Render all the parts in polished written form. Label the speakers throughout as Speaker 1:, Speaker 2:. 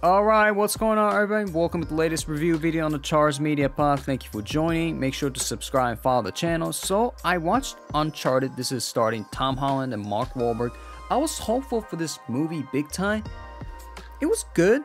Speaker 1: Alright, what's going on everybody? Welcome to the latest review video on the Char's Media Pod. Thank you for joining. Make sure to subscribe and follow the channel. So, I watched Uncharted. This is starring Tom Holland and Mark Wahlberg. I was hopeful for this movie big time. It was good,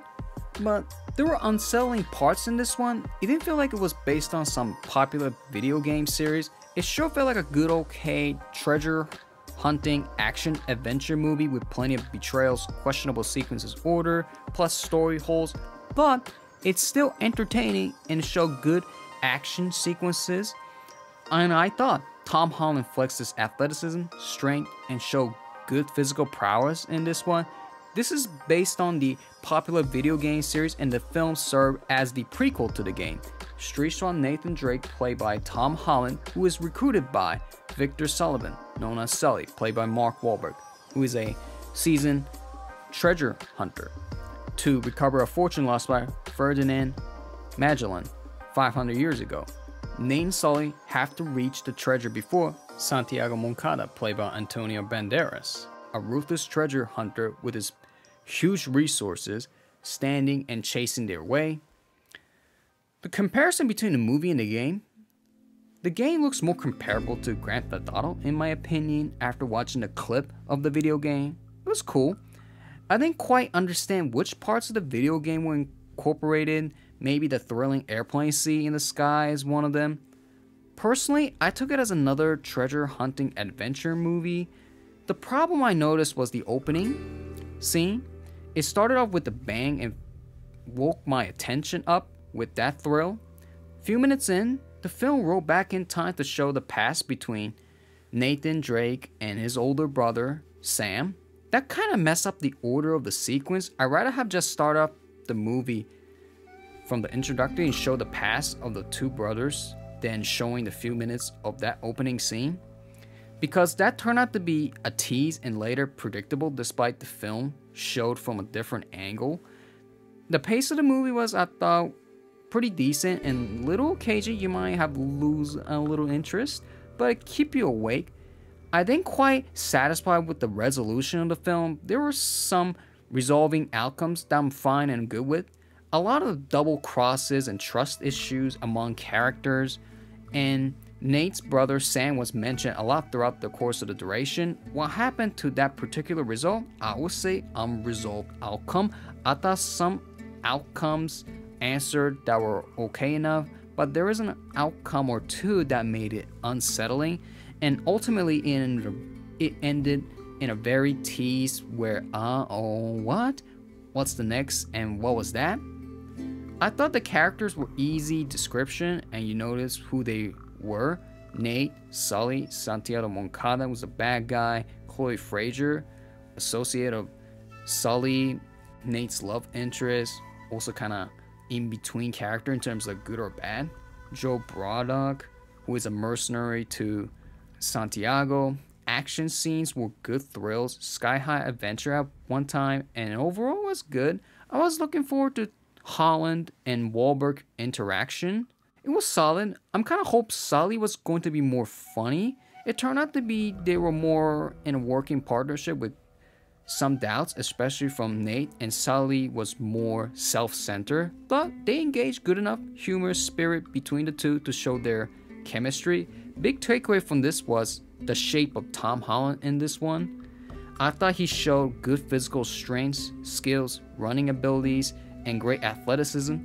Speaker 1: but there were unsettling parts in this one. It didn't feel like it was based on some popular video game series. It sure felt like a good okay treasure hunting action adventure movie with plenty of betrayals, questionable sequences order, plus story holes, but it's still entertaining and showed good action sequences. And I thought Tom Holland flexed his athleticism, strength, and showed good physical prowess in this one. This is based on the popular video game series, and the film served as the prequel to the game. Street star Nathan Drake, played by Tom Holland, who is recruited by Victor Sullivan, known as Sully, played by Mark Wahlberg, who is a seasoned treasure hunter, to recover a fortune lost by Ferdinand Magellan 500 years ago. Nate and Sully have to reach the treasure before Santiago Moncada, played by Antonio Banderas, a ruthless treasure hunter with his huge resources, standing and chasing their way. The comparison between the movie and the game looks more comparable to Grand Theft Auto in my opinion after watching the clip of the video game. It was cool. I didn't quite understand which parts of the video game were incorporated. Maybe the thrilling airplane scene in the sky is one of them. Personally, I took it as another treasure hunting adventure movie. The problem I noticed was the opening scene. It started off with a bang and woke my attention up with that thrill. Few minutes in, the film rolled back in time to show the past between Nathan Drake and his older brother, Sam. That kind of messed up the order of the sequence. I'd rather have just start off the movie from the introductory and show the past of the two brothers than showing the few minutes of that opening scene. Because that turned out to be a tease and later predictable despite the film showed from a different angle. The pace of the movie was, I thought, pretty decent and little cagey. You might have lose a little interest, but it keep you awake. I didn't quite satisfied with the resolution of the film. There were some resolving outcomes that I'm fine and good with. A lot of double crosses and trust issues among characters, and Nate's brother Sam was mentioned a lot throughout the course of the duration. What happened to that particular result? I would say unresolved outcome. I thought some outcomes answered that were okay enough, but there is an outcome or two that made it unsettling, and ultimately it ended in a very tease where what's the next and what was that? I thought the characters were easy description and you notice who they were. Nate, Sully, Santiago Moncada was a bad guy, Chloe Frazer, associate of Sully, Nate's love interest, also kind of in between character in terms of good or bad. Joe Braddock, who is a mercenary to Santiago. Action scenes were good thrills, sky high adventure at one time, and overall was good. I was looking forward to Holland and Wahlberg interaction. It was solid. I'm kind of hope Sully was going to be more funny. It turned out to be they were more in a working partnership with some doubts, especially from Nate, and Sully was more self-centered, but they engaged good enough humorous spirit between the two to show their chemistry. Big takeaway from this was the shape of Tom Holland in this one. I thought he showed good physical strengths, skills, running abilities, and great athleticism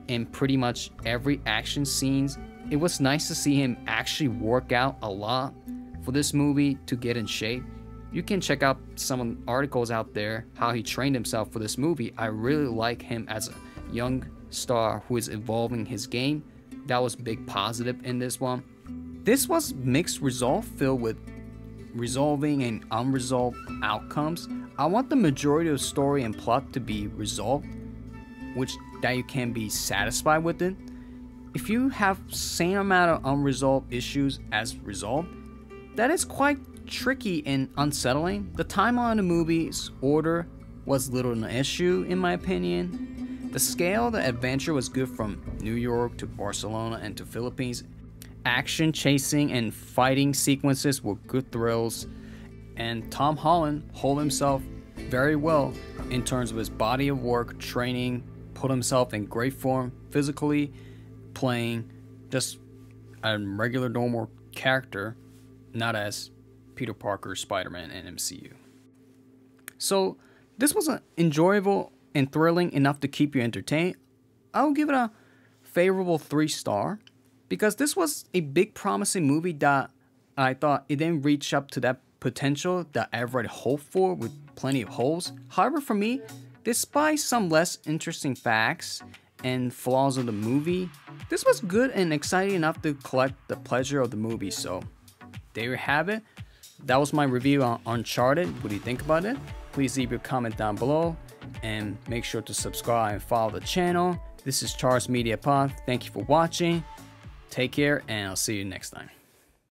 Speaker 1: in pretty much every action scenes. It was nice to see him actually work out a lot for this movie to get in shape. You can check out some articles out there how he trained himself for this movie. I really like him as a young star who is evolving his game. That was big positive in this one. This was mixed result filled with resolving and unresolved outcomes. I want the majority of the story and plot to be resolved, which that you can be satisfied with it. If you have same amount of unresolved issues as resolved, that is quite tricky and unsettling. The timeline of the movie's order was little an issue in my opinion. The scale of the adventure was good from New York to Barcelona and to Philippines. action, chasing, and fighting sequences were good thrills. And Tom Holland held himself very well in terms of his body of work, training, put himself in great form physically, playing just a regular normal character, not as Peter Parker, Spider-Man, and MCU. So this was enjoyable and thrilling enough to keep you entertained. I'll give it a favorable 3-star because this was a big promising movie that I thought it didn't reach up to that potential that I already hoped for with plenty of holes. However, for me, despite some less interesting facts and flaws of the movie, this was good and exciting enough to collect the pleasure of the movie. So there you have it. That was my review on Uncharted. What do you think about it? Please leave your comment down below and make sure to subscribe and follow the channel. This is Charles Media Pod. Thank you for watching. Take care and I'll see you next time.